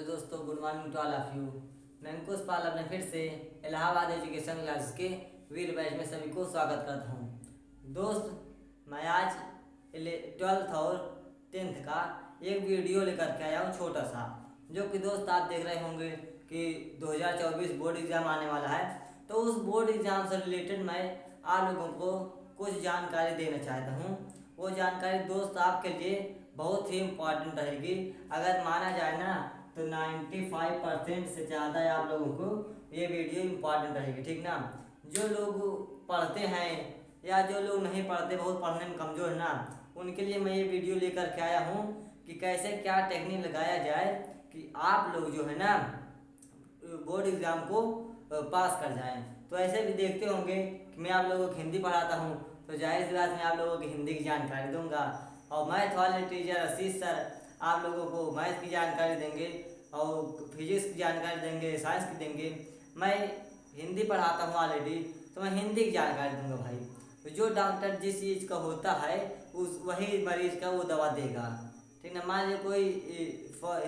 दोस्तों, good morning to all of you. मैं अंकुश पाल अपने फिर से इलाहाबाद एजुकेशन क्लास के वीर बैच में सभी को स्वागत करता हूँ। दोस्त, मैं आज 12th और 10th का एक वीडियो लेकर के आया हूँ छोटा सा, जो कि दोस्त आप देख रहे होंगे कि 2024 बोर्ड एग्ज़ाम आने वाला है। तो उस बोर्ड एग्ज़ाम से रिलेटेड मैं आप लोगों को कुछ जानकारी देना चाहता हूँ। वो जानकारी दोस्त आपके लिए बहुत ही इम्पॉर्टेंट रहेगी। अगर माना जाए ना तो 95% से ज़्यादा आप लोगों को ये वीडियो इम्पॉर्टेंट रहेगी, ठीक ना। जो लोग पढ़ते हैं या जो लोग नहीं पढ़ते, बहुत पढ़ने में कमज़ोर है ना, उनके लिए मैं ये वीडियो लेकर के आया हूँ कि कैसे क्या टेक्निक लगाया जाए कि आप लोग जो है ना बोर्ड एग्ज़ाम को पास कर जाएं। तो ऐसे भी देखते होंगे कि मैं आप लोगों को हिंदी पढ़ाता हूँ, तो जाहिर सी बात मैं आप लोगों को हिंदी की जानकारी दूंगा, और मैथ वाले टीचर आशीष सर आप लोगों को मैथ की जानकारी देंगे और फिजिक्स की जानकारी देंगे, साइंस की देंगे। मैं हिंदी पढ़ाता हूँ ऑलरेडी, तो मैं हिंदी की जानकारी दूंगा भाई। तो जो डॉक्टर जिस चीज़ का होता है उस वही मरीज़ का वो दवा देगा, ठीक ना। मान लीजिए कोई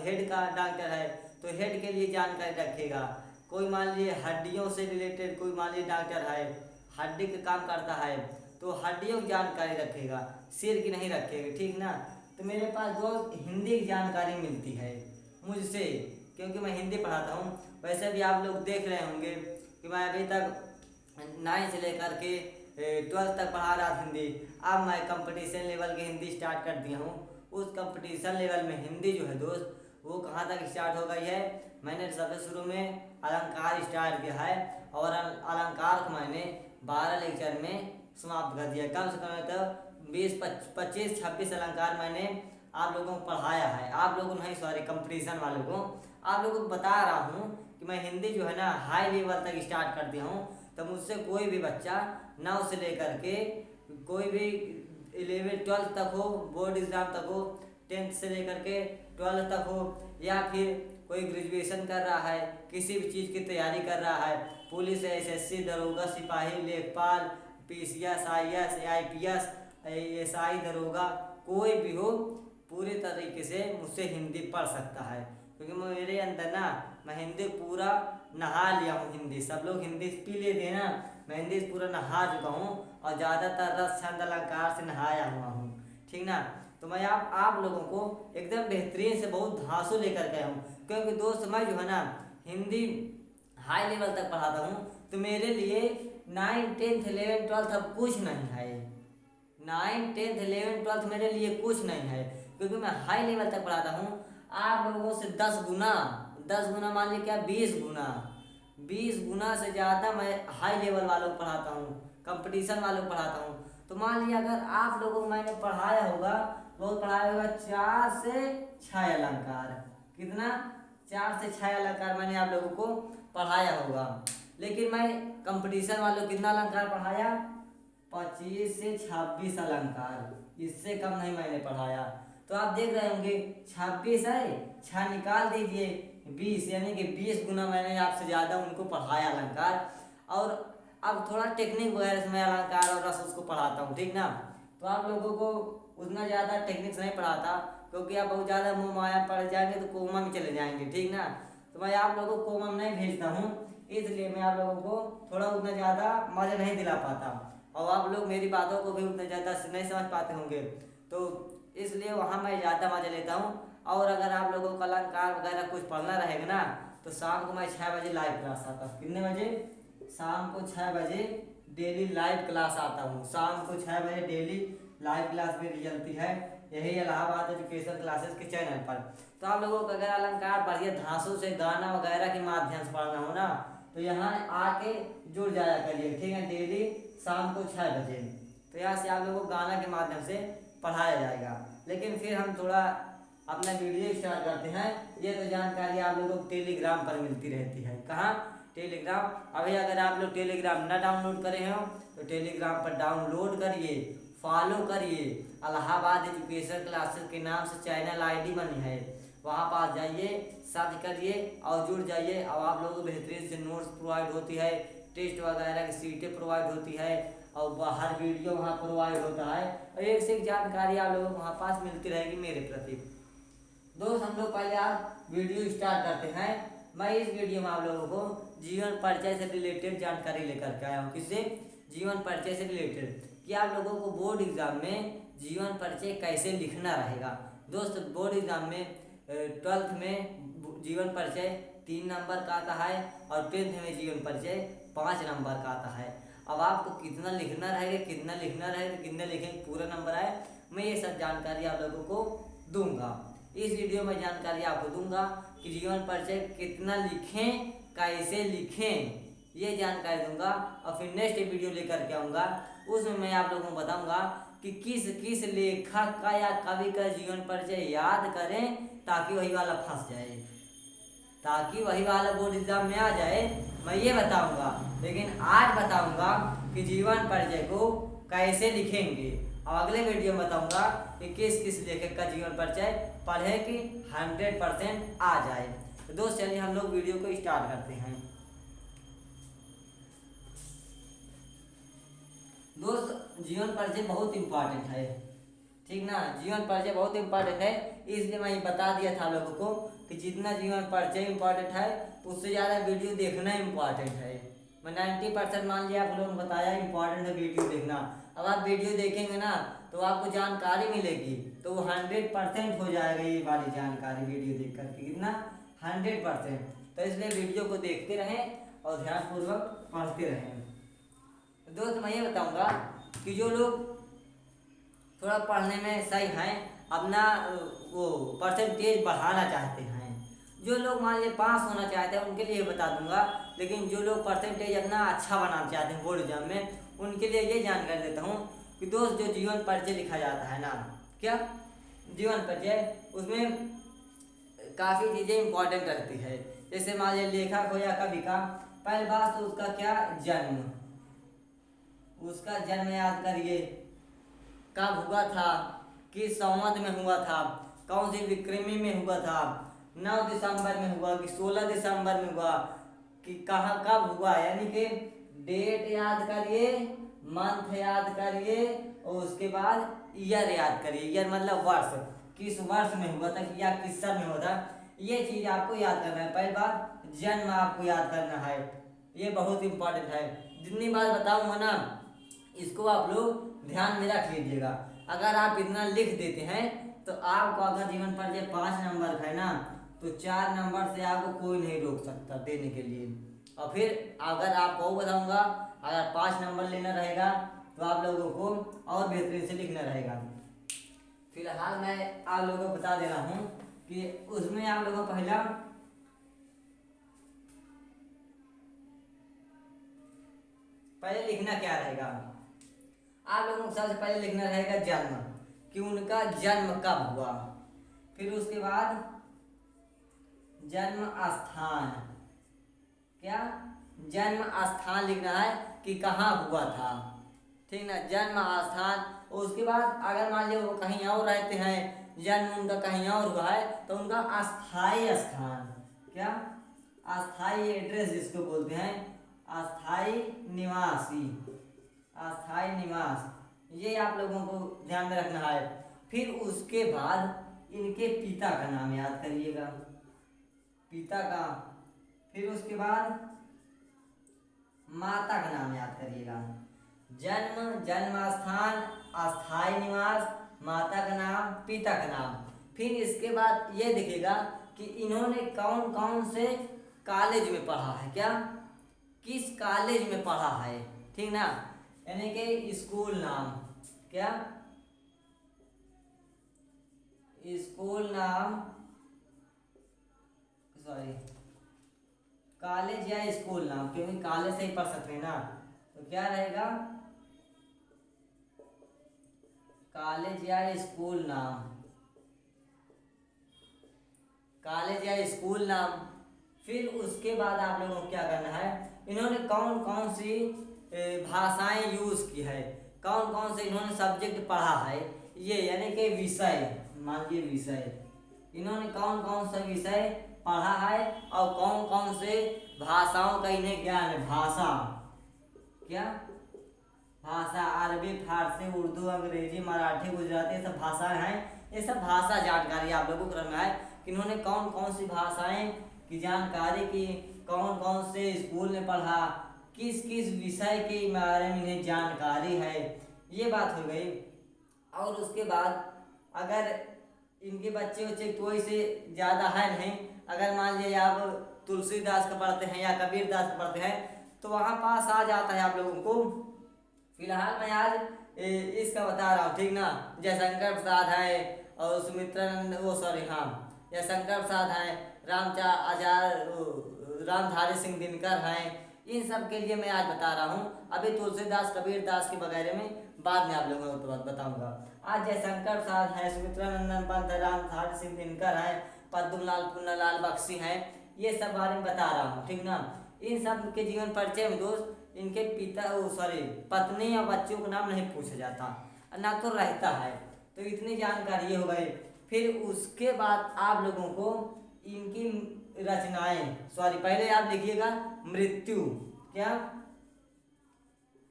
हेड का डॉक्टर है तो हेड के लिए जानकारी रखेगा। कोई मान लीजिए हड्डियों से रिलेटेड कोई मान लीजिए डॉक्टर है, हड्डी का काम करता है तो हड्डियों की जानकारी रखेगा, सिर की नहीं रखेगा, ठीक ना। तो मेरे पास दोस्त हिंदी की जानकारी मिलती है मुझसे, क्योंकि मैं हिंदी पढ़ाता हूँ। वैसे भी आप लोग देख रहे होंगे कि मैं अभी तक 9 से लेकर के 12th तक पढ़ा रहा था हिंदी। अब मैं कंपटीशन लेवल की हिंदी स्टार्ट कर दिया हूँ। उस कंपटीशन लेवल में हिंदी जो है दोस्त वो कहाँ तक स्टार्ट हो गई है, मैंने सबसे शुरू में अलंकार स्टार्ट किया है और अलंकार को मैंने 12 लेक्चर में समाप्त कर दिया। कम से कम तो 20-25-26 अलंकार मैंने आप लोगों को पढ़ाया है। आप लोगों नहीं, सॉरी, कंपटीशन वालों को आप लोगों को बता रहा हूँ कि मैं हिंदी जो है ना हाई लेवल तक स्टार्ट कर दिया हूँ। तो मुझसे कोई भी बच्चा 9 से लेकर के कोई भी 11-12 तक हो, बोर्ड एग्ज़ाम तक हो, 10th से लेकर के 12 तक हो, या फिर कोई ग्रेजुएशन कर रहा है, किसी भी चीज़ की तैयारी कर रहा है, पुलिस, SSC, दरोगा, सिपाही, लेखपाल, PCS, IAS, IPS, SI, दरोगा, कोई भी हो, पूरी तरीके से मुझसे हिंदी पढ़ सकता है। क्योंकि मेरे अंदर ना मैं हिंदी पूरा नहा लिया हूँ। हिंदी सब लोग हिंदी पी लेते हैं ना, मैं हिंदी पूरा नहा चुका हूँ और ज़्यादातर रस छंद अलंकार से नहाया हुआ हूँ, ठीक ना। तो मैं आप लोगों को एकदम बेहतरीन से बहुत धांसू लेकर गया हूँ, क्योंकि दोस्त मैं जो है ना हिंदी हाई लेवल तक पढ़ाता हूँ। तो मेरे लिए 9, 10th, 11th, 12th अब कुछ नहीं है। 9, 10th, 11th, 12th मेरे लिए कुछ नहीं है, क्योंकि मैं हाई लेवल तक पढ़ाता हूँ। आप लोगों से 10 गुना मान लीजिए क्या 20 गुना से ज़्यादा मैं हाई लेवल वालों को पढ़ाता हूँ, कंपटीशन वालों को पढ़ाता हूँ। तो मान लीजिए अगर आप लोगों को मैंने पढ़ाया होगा, बहुत पढ़ाया होगा 4 से 6 अलंकार। कितना? 4 से 6 अलंकार मैंने आप लोगों को पढ़ाया होगा। लेकिन मैं कंपटीशन वालों को कितना अलंकार पढ़ाया? 25 से 26 अलंकार, इससे कम नहीं मैंने पढ़ाया। तो आप देख रहे होंगे 26 है, 6 निकाल दीजिए, 20, यानी कि 20 गुना मैंने आपसे ज़्यादा उनको पढ़ाया अलंकार। और अब थोड़ा टेक्निक वगैरह से मैं अलंकार और रस उसको पढ़ाता हूँ, ठीक ना। तो आप लोगों को उतना ज़्यादा टेक्निक से नहीं पढ़ाता, क्योंकि आप बहुत ज़्यादा मोह माया पढ़ जाएंगे तो कोमा में चले जाएंगे, ठीक ना। तो मैं आप लोगों को कोमा में नहीं भेजता हूँ, इसलिए मैं आप लोगों को थोड़ा उतना ज़्यादा मज़ा नहीं दिला पाता, और आप लोग मेरी बातों को भी उतना ज़्यादा नहीं समझ पाते होंगे, तो इसलिए वहाँ मैं ज़्यादा मज़ा लेता हूँ। और अगर आप लोगों को अलंकार वगैरह कुछ पढ़ना रहेगा ना, तो शाम को मैं 6 बजे लाइव क्लास आता हूँ। कितने बजे? शाम को 6 बजे डेली लाइव क्लास आता हूँ। शाम को 6 बजे डेली लाइव क्लास मेरी चलती है, यही इलाहाबाद एजुकेशन क्लासेस के चैनल पर। तो आप लोगों को अगर अलंकार बढ़िया धांसू से गाना वगैरह के माध्यम से पढ़ना हो ना, तो यहाँ आके जुड़ जाया करिए, ठीक है। डेली शाम को 6 बजे तो यहाँ से आप लोगों को गाना के माध्यम से पढ़ाया जाएगा। लेकिन फिर हम थोड़ा अपना वीडियो स्टार्ट करते हैं। ये तो जानकारी आप लोगों को टेलीग्राम पर मिलती रहती है। कहाँ? टेलीग्राम। अभी अगर आप लोग टेलीग्राम न डाउनलोड करे हो तो टेलीग्राम पर डाउनलोड करिए, फॉलो करिए। इलाहाबाद एजुकेशन क्लासेस के नाम से चैनल ID बनी है, वहाँ पास जाइए, सर्च करिए और जुड़ जाइए। और आप लोगों को बेहतरीन से नोट्स प्रोवाइड होती है, टेस्ट वगैरह की सीटें प्रोवाइड होती है, और हर वीडियो वहाँ प्रोवाइड होता है, और एक से एक जानकारी आप लोगों को वहाँ पास मिलती रहेगी मेरे प्रति। दोस्त हम लोग पहले आप वीडियो स्टार्ट करते हैं। मैं इस वीडियो में आप लोगों को जीवन परिचय से रिलेटेड जानकारी लेकर के आया हूँ। किससे? जीवन परिचय से रिलेटेड, कि आप लोगों को बोर्ड एग्जाम में जीवन परिचय कैसे लिखना रहेगा। दोस्त बोर्ड एग्जाम में 12th में जीवन परिचय 3 नंबर का आता है और 10th में जीवन परिचय 5 नंबर का आता है। अब आपको कितना लिखना रहेगा, कितने लिखेंगे पूरा नंबर आए, मैं ये सब जानकारी आप लोगों को दूंगा। इस वीडियो में जानकारी आपको दूंगा कि जीवन परिचय कितना लिखें, कैसे लिखें, ये जानकारी दूंगा। और फिर नेक्स्ट वीडियो लेकर के आऊँगा, उसमें मैं आप लोगों को बताऊंगा कि किस किस लेखक का या कवि का जीवन परिचय याद करें ताकि वही वाला फंस जाए, ताकि वही वाला बोर्ड एग्जाम में आ जाए, मैं ये बताऊंगा। लेकिन आज बताऊंगा कि जीवन परिचय को कैसे लिखेंगे, और अगले वीडियो में बताऊंगा कि किस किस लेखक का जीवन परिचय पढ़े कि 100% आ जाए। तो दोस्त चलिए हम लोग वीडियो को स्टार्ट करते हैं। दोस्त जीवन परिचय बहुत इम्पोर्टेंट है, ठीक ना। जीवन परिचय बहुत इम्पोर्टेंट है, इसलिए मैं बता दिया था लोगों को कि जितना जीवन परिचय इम्पोर्टेंट है उससे ज़्यादा वीडियो देखना इम्पोर्टेंट है। मैं 90% मान लिया आप लोगों को बताया इम्पोर्टेंट है वीडियो देखना। अब आप वीडियो देखेंगे ना तो आपको जानकारी मिलेगी, तो वो 100% हो जाएगा ये वाली जानकारी वीडियो देख करके। कितना? 100%। तो इसलिए वीडियो को देखते रहें और ध्यानपूर्वक पढ़ते रहें। दोस्त मैं ये बताऊंगा कि जो लोग थोड़ा पढ़ने में सही हैं, अपना वो परसेंटेज बढ़ाना चाहते हैं, जो लोग मान लीजिए पास होना चाहते हैं उनके लिए बता दूंगा। लेकिन जो लोग परसेंटेज अपना अच्छा बनाना चाहते हैं बोर्ड एग्जाम में, उनके लिए ये जानकारी देता हूँ कि दोस्त जो जीवन परिचय लिखा जाता है ना, क्या जीवन परिचय, उसमें काफ़ी चीज़ें इंपॉर्टेंट रहती है। जैसे मान लीजिए लेखक हो या कवि का, पहली बात तो उसका क्या जन्म, उसका जन्म याद करिए, कब हुआ था, किस संवत में हुआ था, कौन सी विक्रमी में हुआ था, 9 दिसंबर में हुआ कि 16 दिसंबर में हुआ, कि कहाँ कब हुआ, यानी कि डेट याद करिए, मंथ याद करिए, और उसके बाद ईयर याद करिए। ईयर मतलब वर्ष, किस वर्ष में हुआ था या किस साल में हुआ था, ये चीज़ आपको याद करना है। पहली बात जन्म आपको याद करना है, ये बहुत इंपॉर्टेंट है। जितनी बार बताऊंगा ना इसको आप लोग ध्यान में रख लीजिएगा। अगर आप इतना लिख देते हैं तो आपको अगर जीवन परिचय 5 नंबर का है ना, तो 4 नंबर से आपको कोई नहीं रोक सकता देने के लिए। और फिर अगर आपको बताऊंगा, अगर 5 नंबर लेना रहेगा तो आप लोगों को और बेहतरीन से लिखना रहेगा। फिलहाल मैं आप लोगों को बता दे रहा हूँ कि उसमें आप लोगों को पहले लिखना क्या रहेगा। आप लोगों को सबसे पहले लिखना रहेगा जन्म, कि उनका जन्म कब हुआ। फिर उसके बाद जन्म स्थान, क्या जन्म स्थान लिखना है कि कहाँ हुआ था, ठीक ना, जन्म स्थान। उसके बाद अगर मान लीजिए वो कहीं और रहते हैं, जन्म उनका कहीं और हुआ है, तो उनका अस्थाई स्थान, क्या अस्थाई एड्रेस जिसको बोलते हैं, अस्थाई निवासी, अस्थाई निवास, ये आप लोगों को ध्यान में रखना है। फिर उसके बाद इनके पिता का नाम याद करिएगा, पिता का। फिर उसके बाद माता का नाम याद करिएगा। जन्म, जन्म स्थान, अस्थाई निवास, माता का नाम, पिता का नाम। फिर इसके बाद ये दिखेगा कि इन्होंने कौन कौन से कॉलेज में पढ़ा है, क्या किस कॉलेज में पढ़ा है, ठीक ना, यानी कि स्कूल नाम, क्या स्कूल नाम, सॉरी कॉलेज या स्कूल नाम, क्योंकि कॉलेज से ही पढ़ सकते हैं ना, तो क्या रहेगा कॉलेज या स्कूल नाम, कॉलेज या स्कूल नाम। फिर उसके बाद आप लोगों को क्या करना है, इन्होंने कौन कौन सी भाषाएं यूज़ की है, कौन कौन से इन्होंने सब्जेक्ट पढ़ा है, ये यानी कि विषय, मान लीजिए विषय, इन्होंने कौन कौन सा विषय पढ़ा है और कौन कौन से भाषाओं का इन्हें ज्ञान है। भाषा, क्या भाषा, अरबी, फारसी, उर्दू, अंग्रेजी, मराठी, गुजराती, सब भाषाएं हैं ये सब भाषा जानकारी आप लोगों को करना है कि इन्होंने कौन कौन सी भाषाएं की जानकारी की, कौन कौन से स्कूल में पढ़ा, किस किस विषय के बारे में इन्हें जानकारी है, ये बात हो गई। और उसके बाद अगर इनके बच्चे कोई से ज़्यादा है नहीं, अगर मान लीजिए आप तुलसीदास का पढ़ते हैं या कबीरदास का पढ़ते हैं तो वहाँ पास आ जाता है आप लोगों को। फिलहाल मैं आज इसका बता रहा हूँ, ठीक ना। जयशंकर प्रसाद है और सुमित्रानंद जयशंकर प्रसाद है, रामधारी सिंह दिनकर हैं, इन सब के लिए मैं आज बता रहा हूँ। अभी तुलसीदास कबीरदास के वगैरह में बाद में आप लोगों को बताऊंगा। आज जयशंकर प्रसाद है, सुमित्रानंदन पंत है, रामधारी सिंह दिनकर है, पद्मलाल पुन्नालाल बख्शी हैं, ये सब बारे में बता रहा हूँ, ठीक ना। इन सब के जीवन परिचय में दोस्त इनके पत्नी और बच्चों का नाम नहीं पूछा जाता, ना तो रहता है। तो इतनी जानकारी ये हो गई। फिर उसके बाद आप लोगों को इनकी रचनाएं, पहले आप लिखिएगा मृत्यु, क्या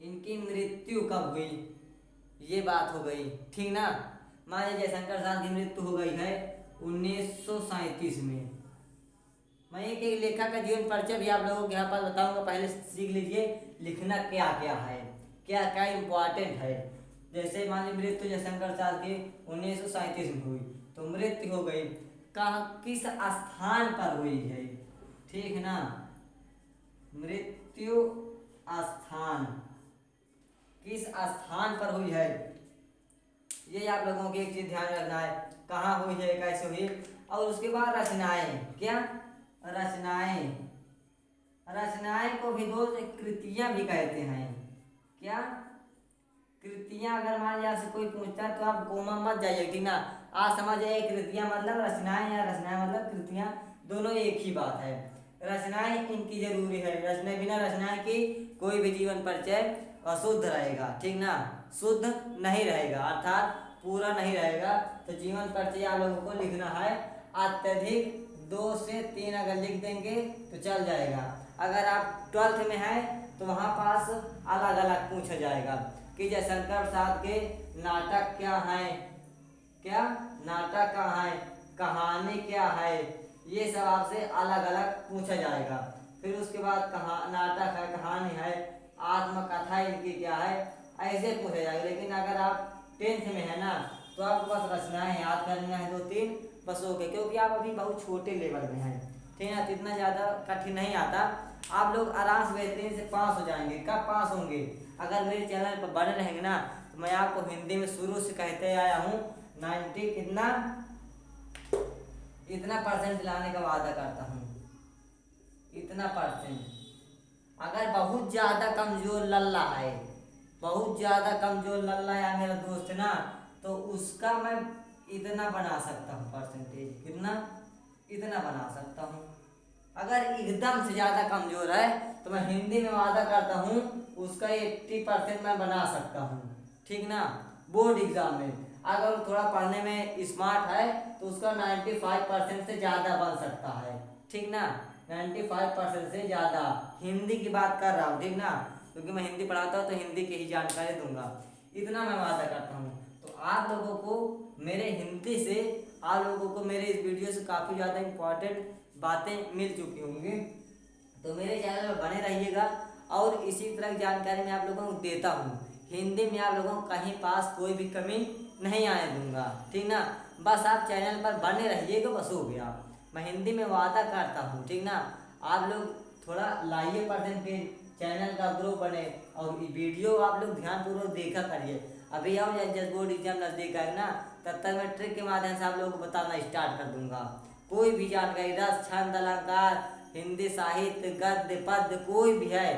इनकी मृत्यु कब हुई, ये बात हो गई, ठीक ना। मान लीजिए जयशंकर प्रसाद की मृत्यु हो गई है 1937 में। मैं एक एक लेखक का जीवन परिचय भी आप लोगों को यहाँ पर बताऊंगा, पहले सीख लीजिए लिखना क्या क्या है, क्या क्या इम्पोर्टेंट है। जैसे मान लीजिए मृत्यु जयशंकर प्रसाद की 1937 में हुई, तो मृत्यु हो गई कहाँ, किस स्थान पर हुई है, ठीक है ना। मृत्यु स्थान किस स्थान पर हुई है, ये आप लोगों को एक चीज ध्यान रखना है, कहाँ हुई है, कैसे हुई। और उसके बाद रचनाएं, क्या रचनाएं को भी दो कृतियां भी कहते हैं, क्या कृतियां। अगर मान लीजिए आपसे कोई पूछता है तो आप कोमा मत जाइए, ठीक ना। आज समझ जाइए कृतियां मतलब रचनाएं या रचनाएं मतलब कृतियां, दोनों एक ही बात है। रचनाएं इनकी जरूरी है, रचना बिना रचनाएं की कोई भी जीवन परिचय अशुद्ध रहेगा, ठीक ना, शुद्ध नहीं रहेगा, अर्थात पूरा नहीं रहेगा। तो जीवन परिचय आप लोगों को लिखना है, अत्यधिक 2 से 3 अगर लिख देंगे तो चल जाएगा। अगर आप 12th में हैं तो वहाँ पास अलग अलग पूछा जाएगा कि जयशंकर प्रसाद के नाटक क्या हैं, क्या नाटक कहाँ है, कहानी क्या है, ये सब आपसे अलग अलग पूछा जाएगा। फिर उसके बाद नाटक है, कहानी है, आत्मकथा इनकी क्या है, ऐसे पूछा जाएगा। लेकिन अगर आप 10th में है ना तो आपको बस रचनाएं याद करना है 2-3 बस हो गए, क्योंकि आप अभी बहुत छोटे लेवल में हैं, ठीक है। इतना ज़्यादा कठिन नहीं आता, आप लोग आराम से बेहतरीन से पास हो जाएंगे। कब पास होंगे, अगर मेरे चैनल पर बने रहेंगे ना तो मैं आपको हिंदी में शुरू से कहते आया हूँ 90 इतना परसेंट लाने का वादा करता हूँ, इतना परसेंट। अगर बहुत ज़्यादा कमज़ोर लल्ला है, बहुत ज़्यादा कमज़ोर लल्ला या मेरा दोस्त ना, तो उसका मैं इतना बना सकता हूँ परसेंटेज, कितना, इतना बना सकता हूँ। अगर एकदम से ज़्यादा कमज़ोर है तो मैं हिंदी में वादा करता हूँ उसका 80% मैं बना सकता हूँ, ठीक ना। बोर्ड एग्ज़ाम में अगर थोड़ा पढ़ने में स्मार्ट है तो उसका 95% से ज़्यादा बन सकता है, ठीक ना। 95% से ज़्यादा हिंदी की बात कर रहा हूँ, ठीक ना, क्योंकि मैं हिंदी पढ़ाता हूँ तो हिंदी की ही जानकारी दूंगा, इतना मैं वादा करता हूँ। तो आप लोगों को मेरे हिंदी से, आप लोगों को मेरे इस वीडियो से काफ़ी ज़्यादा इम्पोर्टेंट बातें मिल चुकी होंगी। तो मेरे चैनल पर बने रहिएगा और इसी तरह की जानकारी मैं आप लोगों को देता हूँ। हिंदी में आप लोगों को कहीं पास कोई भी कमी नहीं आने दूंगा, ठीक ना। बस आप चैनल पर बने रहिएगा, बस हो गया। मैं हिंदी में वादा करता हूँ, ठीक ना। आप लोग थोड़ा लाइए परसेंटेज, चैनल का ग्रो बने और वीडियो आप लोग ध्यानपूर्वक देखा करिए। अभी आओ जज बोर्ड एग्जाम नज़दीक आए ना, तब तक मैं ट्रिक के माध्यम से आप लोगों को बताना स्टार्ट कर दूंगा। कोई भी जानकारी, रस, छंद, अलंकार, हिंदी साहित्य, गद्य, पद्य, कोई भी है,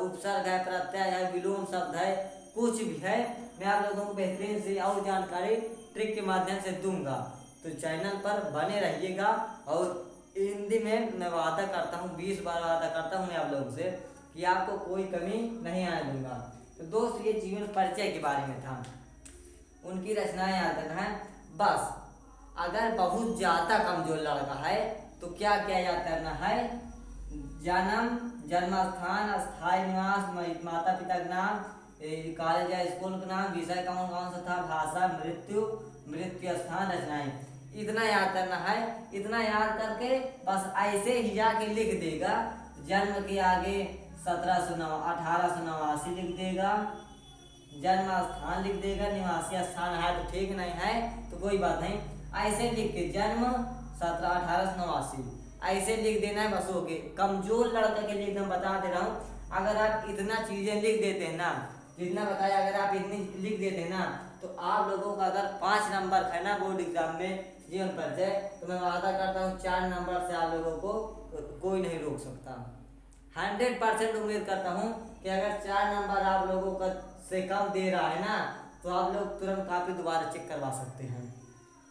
उपसर्ग है, प्रत्यय है, विलोम शब्द है, कुछ भी है, मैं आप लोगों को बेहतरीन से और जानकारी ट्रिक के माध्यम से दूंगा। तो चैनल पर बने रहिएगा। और हिंदी में मैं वादा करता हूँ, 20 बार वादा करता हूँ मैं आप लोगों से कि आपको कोई कमी नहीं आने दूंगा। तो दोस्त ये जीवन परिचय के बारे में था, उनकी रचनाएं याद रखना है बस। अगर बहुत ज़्यादा कमजोर लड़का है तो क्या क्या याद करना है, जन्म, जन्मस्थान, स्थायी निवास, माता पिता का नाम, कॉलेज या स्कूल का नाम, विषय कौन कौन सा था, भाषा, मृत्यु, मृत्यु स्थान रचनाएं। इतना याद करना है। इतना याद करके बस ऐसे ही जाके लिख देगा। जन्म के आगे 1889 लिख देगा, जन्म स्थान लिख देगा, निवासी स्थान है तो ठीक नहीं है तो कोई बात नहीं, ऐसे लिख के जन्म 1889 ऐसे लिख देना है बस। हो गए। कमजोर लड़का के लिए एकदम बता दे रहा हूँ, अगर आप इतना चीजें लिख देते हैं ना, जितना बताया अगर आप इतनी लिख देते हैं ना, तो आप लोगों का अगर 5 नंबर है ना बोर्ड एग्जाम में जीवन परिचय, तो मैं वादा करता हूँ 4 नंबर से आप लोगों को कोई नहीं रोक सकता। 100% उम्मीद करता हूँ कि अगर 4 नंबर आप लोगों का से कम दे रहा है ना, तो आप लोग तुरंत कापी दोबारा चेक करवा सकते हैं।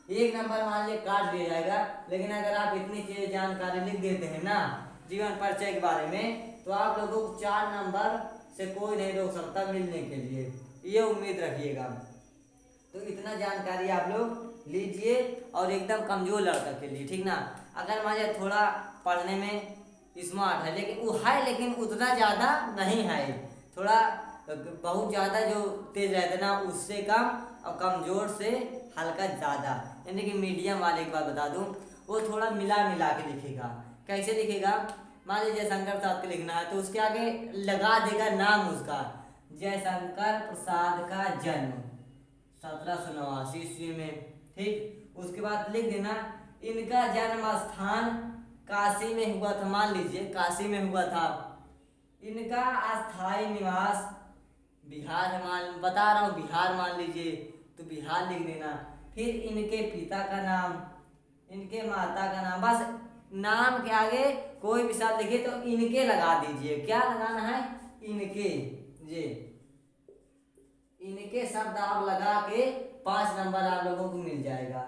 1 नंबर मान लीजिए काट दिया जाएगा, लेकिन अगर आप इतनी चीजें जानकारी लिख देते हैं ना जीवन परिचय के बारे में, तो आप लोगों को 4 नंबर से कोई नहीं रोक सकता मिलने के लिए, ये उम्मीद रखिएगा। तो इतना जानकारी आप लोग लीजिए, और एकदम कमजोर लड़का के लिए, ठीक ना। अगर मान लीजिए थोड़ा पढ़ने में स्मार्ट है, लेकिन वो है लेकिन उतना ज़्यादा नहीं है, थोड़ा बहुत ज़्यादा जो तेज रहता है ना उससे कम, और कमज़ोर से हल्का ज़्यादा, यानी कि मीडियम वाले की बात बता दूं, वो थोड़ा मिला मिला के लिखेगा। कैसे लिखेगा? मान लीजिए जयशंकर प्रसाद को लिखना है तो उसके आगे लगा देगा नाम उसका, जयशंकर प्रसाद का जन्म 1789 ईस्वी में, ठीक। उसके बाद लिख देना इनका जन्म स्थान काशी में हुआ था, मान लीजिए काशी में हुआ था। इनका अस्थायी निवास बिहार है, मान बता रहा हूँ बिहार मान लीजिए, तो बिहार लिख देना। फिर इनके पिता का नाम, इनके माता का नाम, बस नाम के आगे कोई भी शब्द लिखे तो इनके लगा दीजिए। क्या लगाना है? इनके। ये इनके शब्द आप लगा के 5 नंबर आप लोगों को मिल जाएगा।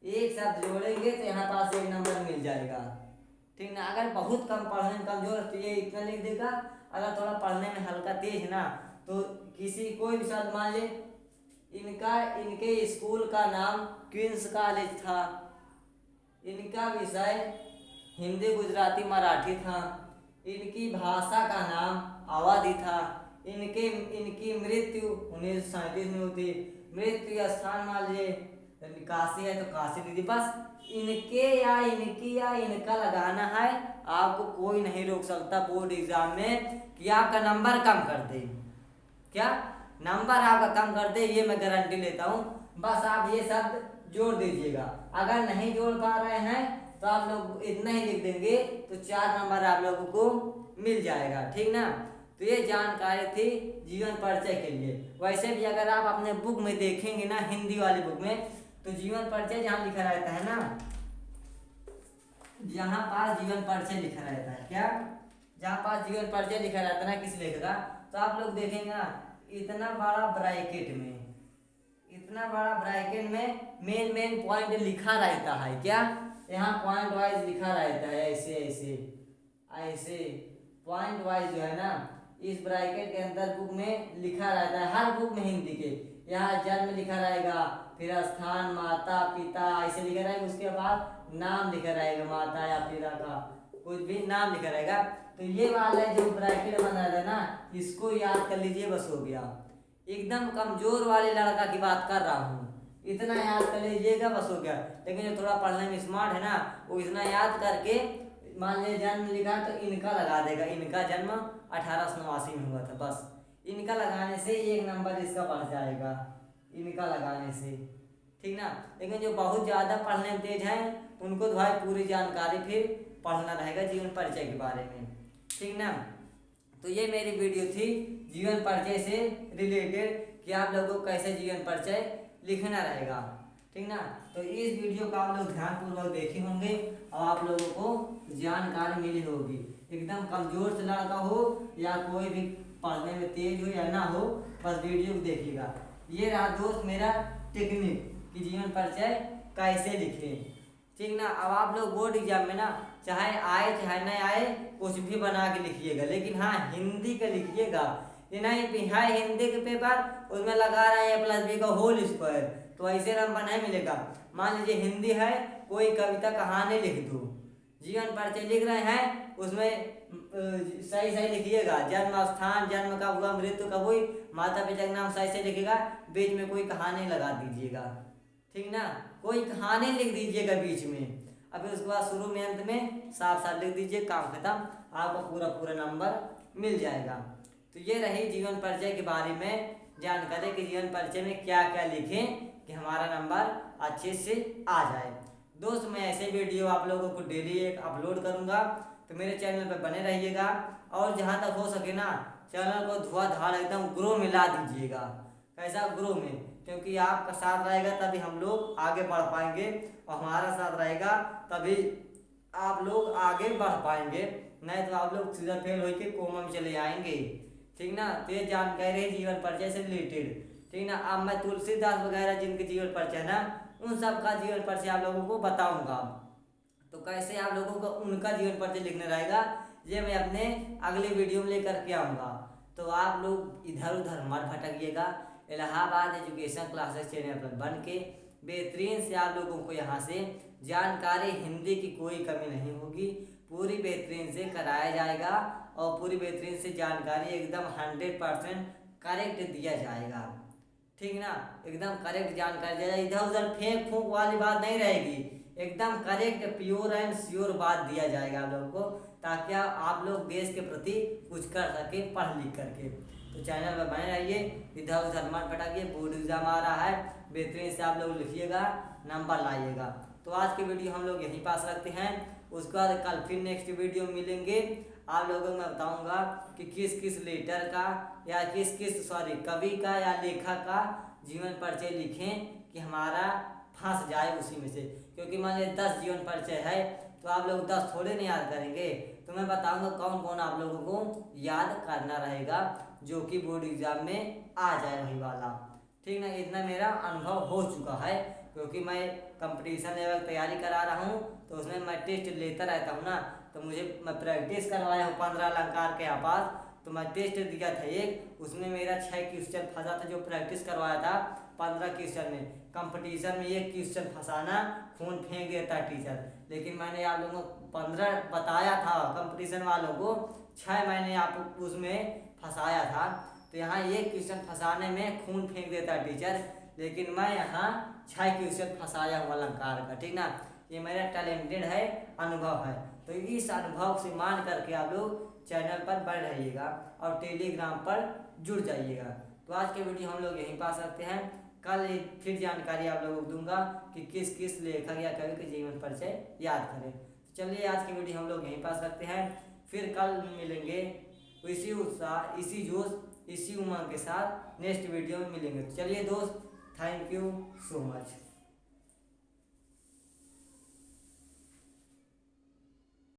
एक शब्द जोड़ेंगे तो यहाँ पास 1 नंबर मिल जाएगा, ठीक ना। अगर बहुत कम पढ़ने में कमजोर तो ये इतना लिख देगा, अगर थोड़ा पढ़ने में हल्का तेज है ना तो किसी कोई भी शब्द मान ले, इनके स्कूल का नाम क्वींस कॉलेज था, इनका विषय हिंदी गुजराती मराठी था, इनकी भाषा का नाम अवधी था, इनकी मृत्यु 1937 में हुई, मृत्यु स्थान मान लीजिए काशी है तो काशी दीजिए। बस इनके या इनकी या इनका लगाना है, आपको कोई नहीं रोक सकता बोर्ड एग्जाम में कि आपका नंबर कम कर दे। क्या नंबर आपका कम कर दे, ये मैं गारंटी लेता हूँ। बस आप ये शब्द जोड़ दीजिएगा। अगर नहीं जोड़ पा रहे हैं तो आप लोग इतना ही लिख देंगे तो 4 नंबर आप लोगों को मिल जाएगा, ठीक ना। तो ये जानकारी थी जीवन परिचय के लिए। वैसे भी अगर आप अपने बुक में देखेंगे ना, हिंदी वाली बुक में, तो जीवन परिचय जहाँ लिखा रहता है ना, जहाँ पास जीवन परिचय लिखा रहता है, क्या जहाँ पास जीवन परिचय लिखा रहता है ना किसी लेखक का, तो आप लोग देखेंगे ना इतना बड़ा ब्रैकेट में, इतना बड़ा ब्रैकेट में मेन पॉइंट लिखा रहता है। क्या यहाँ पॉइंट वाइज लिखा रहता है, ऐसे ऐसे ऐसे पॉइंट वाइज जो है ना इस ब्रैकेट के अंदर बुक में लिखा रहता है। हर बुक में हिंदी के यहाँ जन्म लिखा रहेगा, फिर स्थान, माता पिता ऐसे लिखा रहेगा, उसके बाद नाम लिखा रहेगा, माता या पिता का कुछ भी नाम लिखा रहेगा। तो ये वाला जो ब्रैकेट बना है ना, इसको याद कर लीजिए, बस हो गया। एकदम कमजोर वाले लड़का की बात कर रहा हूँ, इतना याद कर लीजिएगा, बस हो गया। लेकिन जो थोड़ा पढ़ने में स्मार्ट है ना, वो इतना याद करके मान लीजिए जन्म लिखा तो इनका लगा देगा, इनका जन्म 1889 में हुआ था, बस इनका लगाने से 1 नंबर इसका बढ़ जाएगा, इनका लगाने से, ठीक ना। लेकिन जो बहुत ज़्यादा पढ़ने में तेज है उनको तो भाई पूरी जानकारी फिर पढ़ना रहेगा जीवन परिचय के बारे में, ठीक ना। तो ये मेरी वीडियो थी जीवन परिचय से रिलेटेड कि आप लोगों को कैसे जीवन परिचय लिखना रहेगा, ठीक ना। तो इस वीडियो को आप लोग ध्यानपूर्वक देखे होंगे और आप लोगों को जानकारी मिली होगी। एकदम कमजोर से लड़का हो या कोई भी पढ़ने में तेज हो या ना हो, बस वीडियो को देखिएगा। ये रहा दोस्त मेरा टेक्निक कि जीवन परिचय कैसे लिखे, ठीक ना। अब आप लोग बोर्ड एग्जाम में ना चाहे आए चाहे नहीं आए कुछ भी बना के लिखिएगा, लेकिन हाँ हिंदी का लिखिएगा। ये नहीं है हिंदी के पेपर उसमें लगा रहा है A+B का होल स्क्वायर, तो ऐसे नंबर नहीं मिलेगा। मान लीजिए हिंदी है, कोई कविता कहानी लिख दो, जीवन परिचय लिख रहे हैं उसमें सही सही लिखिएगा, जन्म स्थान, जन्म कब हुआ, मृत्यु कब हुई, माता पिता का नाम सही से लिखिएगा, बीच में कोई कहानी लगा दीजिएगा, ठीक ना। कोई कहानी लिख दीजिएगा बीच में, अभी उसके बाद शुरू में अंत में साफ साफ लिख दीजिए, काम खत्म, आपको पूरा पूरा नंबर मिल जाएगा। तो ये रही जीवन परिचय के बारे में जानकारी कि जीवन परिचय में क्या क्या लिखें कि हमारा नंबर अच्छे से आ जाए। दोस्त मैं ऐसे वीडियो आप लोगों को डेली एक अपलोड करूँगा, तो मेरे चैनल पर बने रहिएगा। और जहाँ तक हो सके ना चैनल को धुआंधार एकदम ग्रो में ला दीजिएगा। कैसा ग्रो में, क्योंकि आपका साथ रहेगा तभी हम लोग आगे बढ़ पाएंगे, और हमारा साथ रहेगा तभी आप लोग आगे बढ़ पाएंगे, नहीं तो आप लोग सीधा फेल होकर कोमा में चले आएंगे। ठीक ना। तो ये जानकारी है जीवन परिचय से रिलेटेड। ठीक ना। अब मैं तुलसीदास वगैरह जिनके जीवन परिचय ना, उन सब का जीवन परिचय आप लोगों को बताऊंगा। तो कैसे आप लोगों को उनका जीवन परिचय लिखना रहेगा, ये मैं अपने अगले वीडियो में लेकर के आऊँगा। तो आप लोग इधर उधर मत भटकिएगा। इलाहाबाद एजुकेशन क्लासेस चैनल पर बन के बेहतरीन से आप लोगों को यहाँ से जानकारी हिंदी की कोई कमी नहीं होगी, पूरी बेहतरीन से कराया जाएगा, और पूरी बेहतरीन से जानकारी एकदम 100% करेक्ट दिया जाएगा। ठीक ना। एकदम करेक्ट जानकारी दिया जाएगा, इधर उधर फेंक फूंक वाली बात नहीं रहेगी, एकदम करेक्ट प्योर एंड श्योर बात दिया जाएगा आप लोगों को, ताकि आप लोग देश के प्रति कुछ कर सके पढ़ लिख करके। तो चैनल पर बने रहिए, इधर उधर मत भटकिए। बोर्ड एग्जाम आ रहा है, बेहतरीन से आप लोग लिखिएगा, नंबर लाइएगा। तो आज की वीडियो हम लोग यहीं पास रखते हैं, उसके बाद कल फिर नेक्स्ट वीडियो में मिलेंगे। आप लोगों को मैं बताऊंगा कि किस किस लेटर का या किस किस कवि का या लेखक का जीवन परिचय लिखें कि हमारा फंस जाए उसी में से। क्योंकि मान लीजिए 10 जीवन परिचय है, तो आप लोग 10 थोड़े नहीं याद करेंगे, तो मैं बताऊंगा कौन कौन आप लोगों को याद करना रहेगा, जो कि बोर्ड एग्जाम में आ जाए वही वाला। ठीक ना। इतना मेरा अनुभव हो चुका है, क्योंकि मैं कंपटीशन लेवल तैयारी करा रहा हूँ, तो उसमें मैं टेस्ट लेता रहता हूँ ना, तो मैं प्रैक्टिस करवाया हूँ 15 अलंकार के आपास। तो मैं टेस्ट दिया था एक, उसमें मेरा 6 क्वेश्चन फंसा था, जो प्रैक्टिस करवाया था 15 क्वेश्चन में। कंपटीशन में 1 क्वेश्चन फंसाना खून फेंक देता टीचर, लेकिन मैंने आप लोगों को 15 बताया था, कंपटीशन वालों को 6 मैंने आप उसमें फंसाया था। तो यहाँ 1 क्वेश्चन फंसाने में खून फेंक देता टीचर, लेकिन मैं यहाँ 6 क्वेश्चन फंसाया हूँ अलंकार का। ठीक ना। ये मेरा टैलेंटेड है, अनुभव है। तो इस अनुभव से मान करके आप लोग चैनल पर बढ़ रहिएगा और टेलीग्राम पर जुड़ जाइएगा। तो आज के वीडियो हम लोग यहीं पास रखते हैं, कल फिर जानकारी आप लोगों को दूंगा कि किस किस लेखक या कवि के जीवन परिचय याद करें। चलिए आज की वीडियो हम लोग यहीं पास रखते हैं, फिर कल मिलेंगे इसी उत्साह, इसी जोश, इसी उमंग के साथ नेक्स्ट वीडियो में मिलेंगे। चलिए दोस्त, थैंक यू सो मच।